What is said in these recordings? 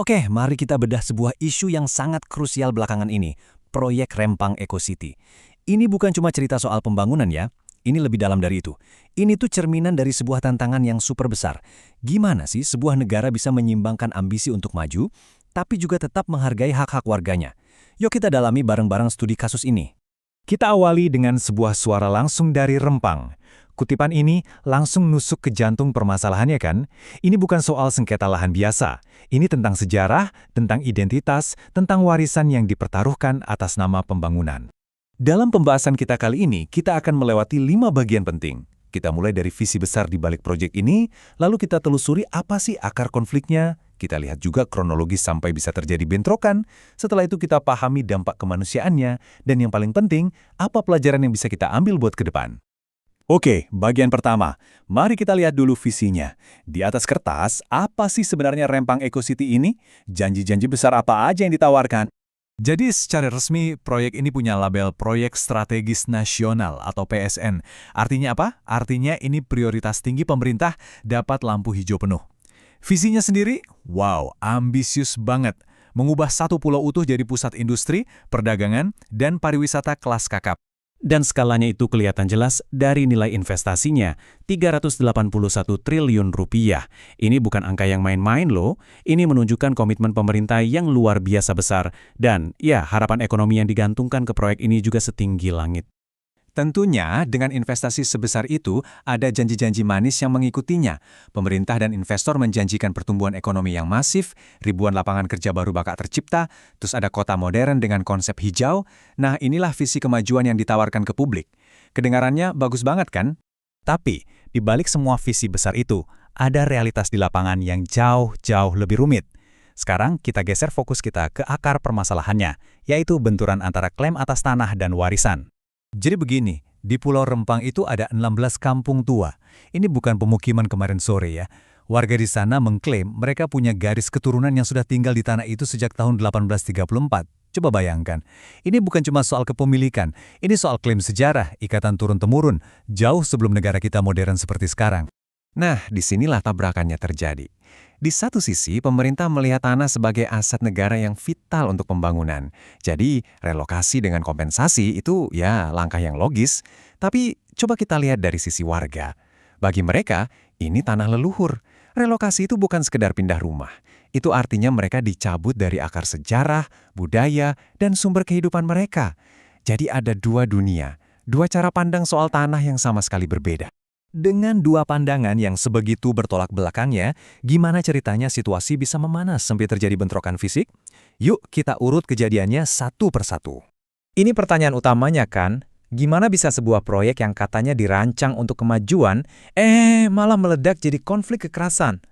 Oke, mari kita bedah sebuah isu yang sangat krusial belakangan ini, proyek Rempang Eco City. Ini bukan cuma cerita soal pembangunan ya, ini lebih dalam dari itu. Ini tuh cerminan dari sebuah tantangan yang super besar. Gimana sih sebuah negara bisa menyimbangkan ambisi untuk maju, tapi juga tetap menghargai hak-hak warganya? Yuk kita dalami bareng-bareng studi kasus ini. Kita awali dengan sebuah suara langsung dari Rempang. Kutipan ini langsung nusuk ke jantung permasalahannya kan? Ini bukan soal sengketa lahan biasa. Ini tentang sejarah, tentang identitas, tentang warisan yang dipertaruhkan atas nama pembangunan. Dalam pembahasan kita kali ini, kita akan melewati 5 bagian penting. Kita mulai dari visi besar di balik proyek ini, lalu kita telusuri apa sih akar konfliknya, kita lihat juga kronologis sampai bisa terjadi bentrokan, setelah itu kita pahami dampak kemanusiaannya, dan yang paling penting, apa pelajaran yang bisa kita ambil buat ke depan. Oke, bagian pertama. Mari kita lihat dulu visinya. Di atas kertas, apa sih sebenarnya Rempang Eco City ini? Janji-janji besar apa aja yang ditawarkan? Jadi secara resmi, proyek ini punya label Proyek Strategis Nasional atau PSN. Artinya apa? Artinya ini prioritas tinggi pemerintah dapat lampu hijau penuh. Visinya sendiri, wow, ambisius banget. Mengubah satu pulau utuh jadi pusat industri, perdagangan, dan pariwisata kelas kakap. Dan skalanya itu kelihatan jelas dari nilai investasinya, 381 triliun rupiah. Ini bukan angka yang main-main loh, ini menunjukkan komitmen pemerintah yang luar biasa besar. Dan ya, harapan ekonomi yang digantungkan ke proyek ini juga setinggi langit. Tentunya, dengan investasi sebesar itu, ada janji-janji manis yang mengikutinya. Pemerintah dan investor menjanjikan pertumbuhan ekonomi yang masif, ribuan lapangan kerja baru bakal tercipta, terus ada kota modern dengan konsep hijau. Nah, inilah visi kemajuan yang ditawarkan ke publik. Kedengarannya bagus banget kan? Tapi, di balik semua visi besar itu, ada realitas di lapangan yang jauh-jauh lebih rumit. Sekarang kita geser fokus kita ke akar permasalahannya, yaitu benturan antara klaim atas tanah dan warisan. Jadi begini, di Pulau Rempang itu ada 16 kampung tua. Ini bukan pemukiman kemarin sore ya. Warga di sana mengklaim mereka punya garis keturunan yang sudah tinggal di tanah itu sejak tahun 1834. Coba bayangkan, ini bukan cuma soal kepemilikan, ini soal klaim sejarah, ikatan turun-temurun, jauh sebelum negara kita modern seperti sekarang. Nah, disinilah tabrakannya terjadi. Di satu sisi, pemerintah melihat tanah sebagai aset negara yang vital untuk pembangunan. Jadi, relokasi dengan kompensasi itu ya langkah yang logis. Tapi, coba kita lihat dari sisi warga. Bagi mereka, ini tanah leluhur. Relokasi itu bukan sekedar pindah rumah. Itu artinya mereka dicabut dari akar sejarah, budaya, dan sumber kehidupan mereka. Jadi ada dua dunia, dua cara pandang soal tanah yang sama sekali berbeda. Dengan dua pandangan yang sebegitu bertolak belakangnya, gimana ceritanya situasi bisa memanas sampai terjadi bentrokan fisik? Yuk kita urut kejadiannya satu persatu. Ini pertanyaan utamanya kan, gimana bisa sebuah proyek yang katanya dirancang untuk kemajuan, malah meledak jadi konflik kekerasan?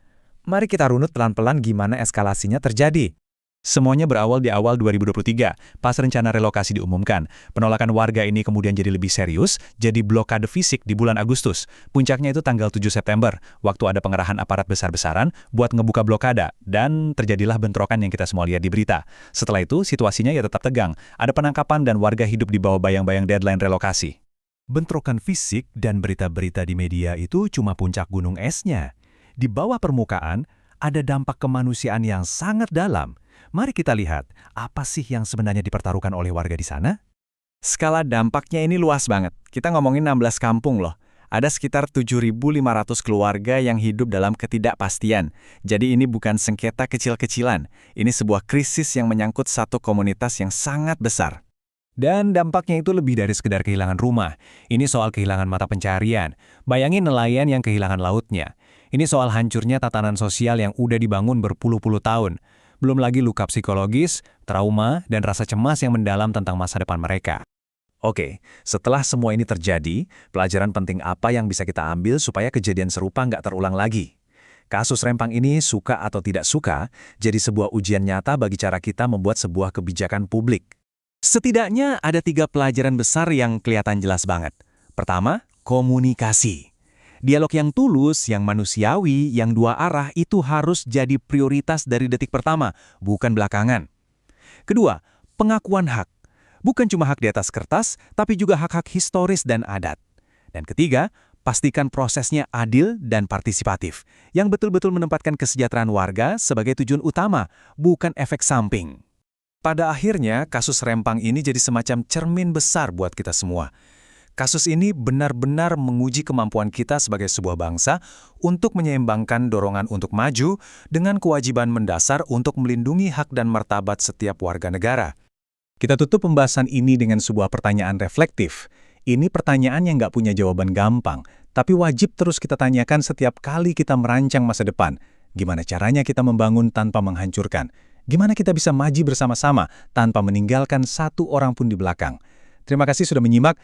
Mari kita runut pelan-pelan gimana eskalasinya terjadi. Semuanya berawal di awal 2023, pas rencana relokasi diumumkan. Penolakan warga ini kemudian jadi lebih serius, jadi blokade fisik di bulan Agustus. Puncaknya itu tanggal 7 September, waktu ada pengerahan aparat besar-besaran buat ngebuka blokade, dan terjadilah bentrokan yang kita semua lihat di berita. Setelah itu, situasinya ya tetap tegang. Ada penangkapan dan warga hidup di bawah bayang-bayang deadline relokasi. Bentrokan fisik dan berita-berita di media itu cuma puncak gunung esnya. Di bawah permukaan, ada dampak kemanusiaan yang sangat dalam. Mari kita lihat, apa sih yang sebenarnya dipertaruhkan oleh warga di sana? Skala dampaknya ini luas banget. Kita ngomongin 16 kampung loh. Ada sekitar 7.500 keluarga yang hidup dalam ketidakpastian. Jadi ini bukan sengketa kecil-kecilan. Ini sebuah krisis yang menyangkut satu komunitas yang sangat besar. Dan dampaknya itu lebih dari sekedar kehilangan rumah. Ini soal kehilangan mata pencarian. Bayangin nelayan yang kehilangan lautnya. Ini soal hancurnya tatanan sosial yang udah dibangun berpuluh-puluh tahun. Belum lagi luka psikologis, trauma, dan rasa cemas yang mendalam tentang masa depan mereka. Oke, setelah semua ini terjadi, pelajaran penting apa yang bisa kita ambil supaya kejadian serupa nggak terulang lagi? Kasus Rempang ini, suka atau tidak suka, jadi sebuah ujian nyata bagi cara kita membuat sebuah kebijakan publik. Setidaknya ada 3 pelajaran besar yang kelihatan jelas banget. Pertama, komunikasi. Dialog yang tulus, yang manusiawi, yang dua arah itu harus jadi prioritas dari detik pertama, bukan belakangan. Kedua, pengakuan hak. Bukan cuma hak di atas kertas, tapi juga hak-hak historis dan adat. Dan ketiga, Pastikan prosesnya adil dan partisipatif, yang betul-betul menempatkan kesejahteraan warga sebagai tujuan utama, bukan efek samping. Pada akhirnya, kasus Rempang ini jadi semacam cermin besar buat kita semua. Kasus ini benar-benar menguji kemampuan kita sebagai sebuah bangsa untuk menyeimbangkan dorongan untuk maju dengan kewajiban mendasar untuk melindungi hak dan martabat setiap warga negara. Kita tutup pembahasan ini dengan sebuah pertanyaan reflektif. Ini pertanyaan yang nggak punya jawaban gampang, tapi wajib terus kita tanyakan setiap kali kita merancang masa depan. Gimana caranya kita membangun tanpa menghancurkan? Gimana kita bisa maju bersama-sama tanpa meninggalkan satu orang pun di belakang? Terima kasih sudah menyimak.